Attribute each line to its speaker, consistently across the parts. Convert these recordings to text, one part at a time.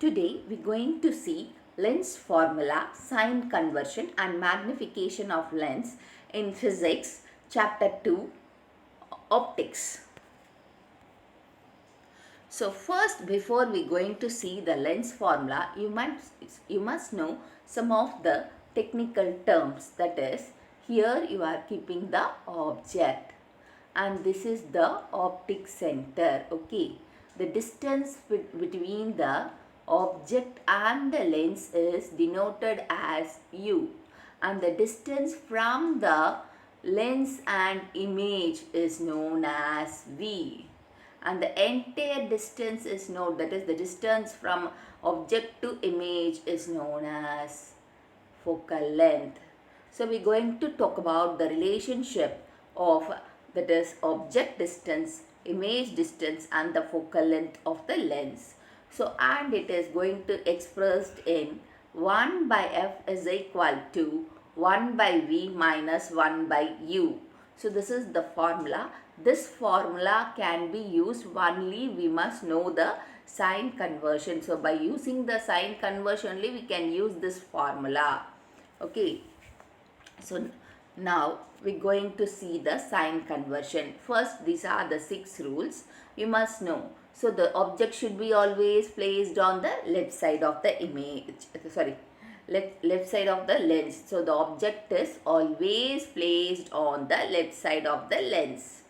Speaker 1: Today we're going to see lens formula, sign conversion and magnification of lens in physics, chapter 2, optics. So first, before we going to see the lens formula, you must know some of the technical terms. That is, here you are keeping the object and this is the optic center. Okay, the distance between the object and the lens is denoted as u, and the distance from the lens and image is known as v, and the entire distance is known, that is the distance from object to image, is known as focal length. So we're going to talk about the relationship of, that is, object distance, image distance and the focal length of the lens. So and it is going to expressed in 1 by f is equal to 1 by v minus 1 by u. So this is the formula. This formula can be used only we must know the sign conversion. So by using the sign conversion only we can use this formula. Okay. So now we're going to see the sign conversion. First, these are the 6 rules you must know. So the object should be always placed on the left side of the image. Left side of the lens. So the object is always placed on the left side of the lens.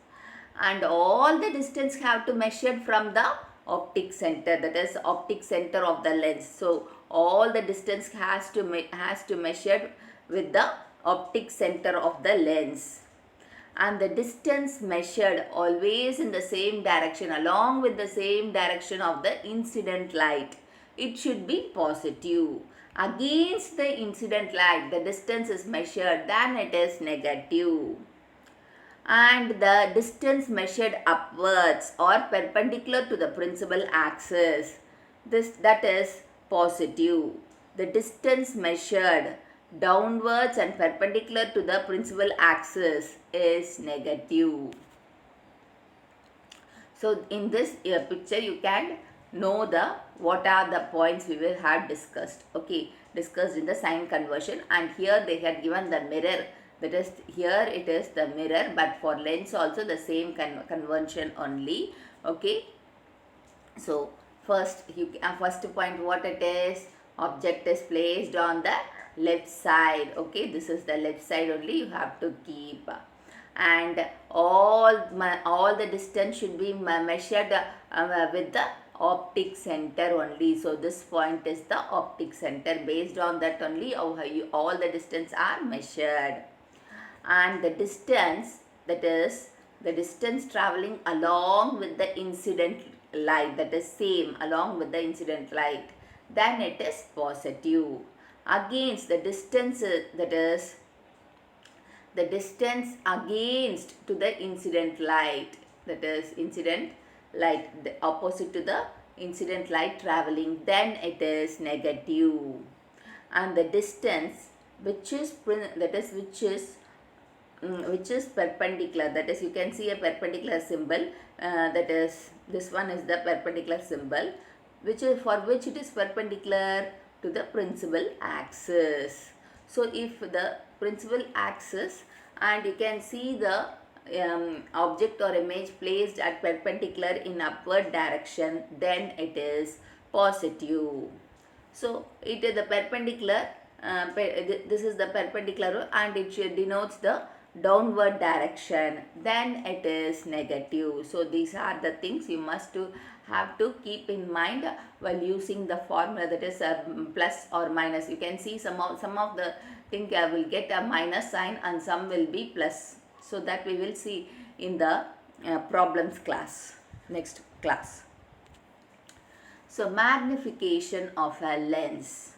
Speaker 1: And all the distance have to measure from the optic center, that is optic center of the lens. So all the distance has to measure with the optic center of the lens, and the distance measured always in the same direction, along with the same direction of the incident light. It should be positive. Against the incident light the distance is measured, then it is negative. And the distance measured upwards or perpendicular to the principal axis, that is positive. The distance measured downwards and perpendicular to the principal axis is negative. So in this picture you can know what are the points we will have discussed. Okay, discussed in the sign conversion. And here they had given the mirror, that is here it is the mirror, but for lens also the same convention only. Okay, so first point, what it is, object is placed on the left side. Okay, this is the left side only you have to keep, and all the distance should be measured with the optic center only. So this point is the optic center. Based on that only all the distance are measured. And the distance, that is the distance traveling along with the incident light, that is same along with the incident light, then it is positive. Against the distance, that is the distance against to the incident light, that is incident light, the opposite to the incident light traveling, then it is negative. And the distance which is perpendicular, that is you can see a perpendicular symbol, that is this one is the perpendicular symbol, which is for which it is perpendicular to the principal axis. So if the principal axis, and you can see the object or image placed at perpendicular in upward direction, then it is positive. So it is the perpendicular, this is the perpendicular and it denotes the downward direction, then it is negative. So these are the things you must have to keep in mind while using the formula, that is plus or minus. You can see some of the thing will get a minus sign and some will be plus. So that we will see in the problems class, next class. So magnification of a lens.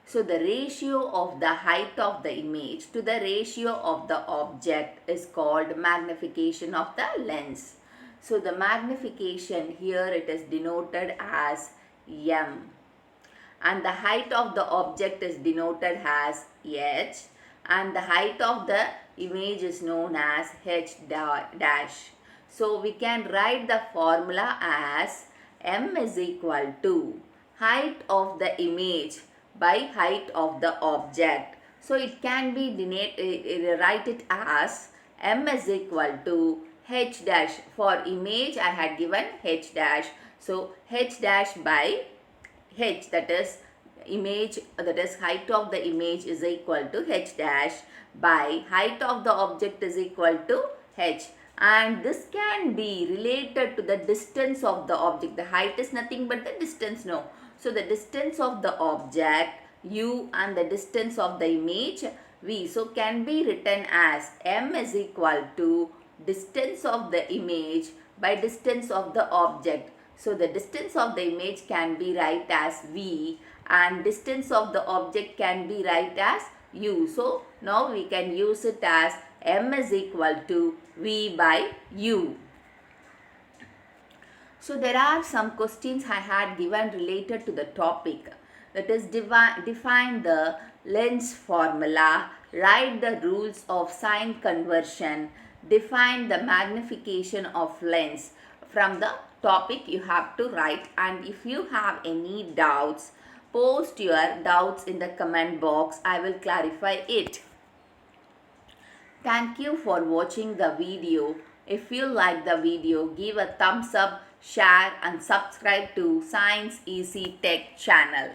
Speaker 1: So the ratio of the height of the image to the ratio of the object is called magnification of the lens. So the magnification here it is denoted as m, and the height of the object is denoted as h, and the height of the image is known as h dash. So we can write the formula as m is equal to height of the image by height of the object. So it can be write it as m is equal to h dash. For image I had given h dash. So h dash by h, that is image, that is height of the image is equal to h dash by height of the object is equal to h. And this can be related to the distance of the object. The height is nothing but the distance, no. So the distance of the object u and the distance of the image v. So can be written as m is equal to distance of the image by distance of the object. So the distance of the image can be write as v and distance of the object can be write as u. So now we can use it as m is equal to v by u. So there are some questions I had given related to the topic. That is, define the lens formula, write the rules of sign conversion, define the magnification of lens. From the topic you have to write, and if you have any doubts, post your doubts in the comment box. I will clarify it. Thank you for watching the video. If you like the video, give a thumbs up, share and subscribe to Science Easy Tech channel.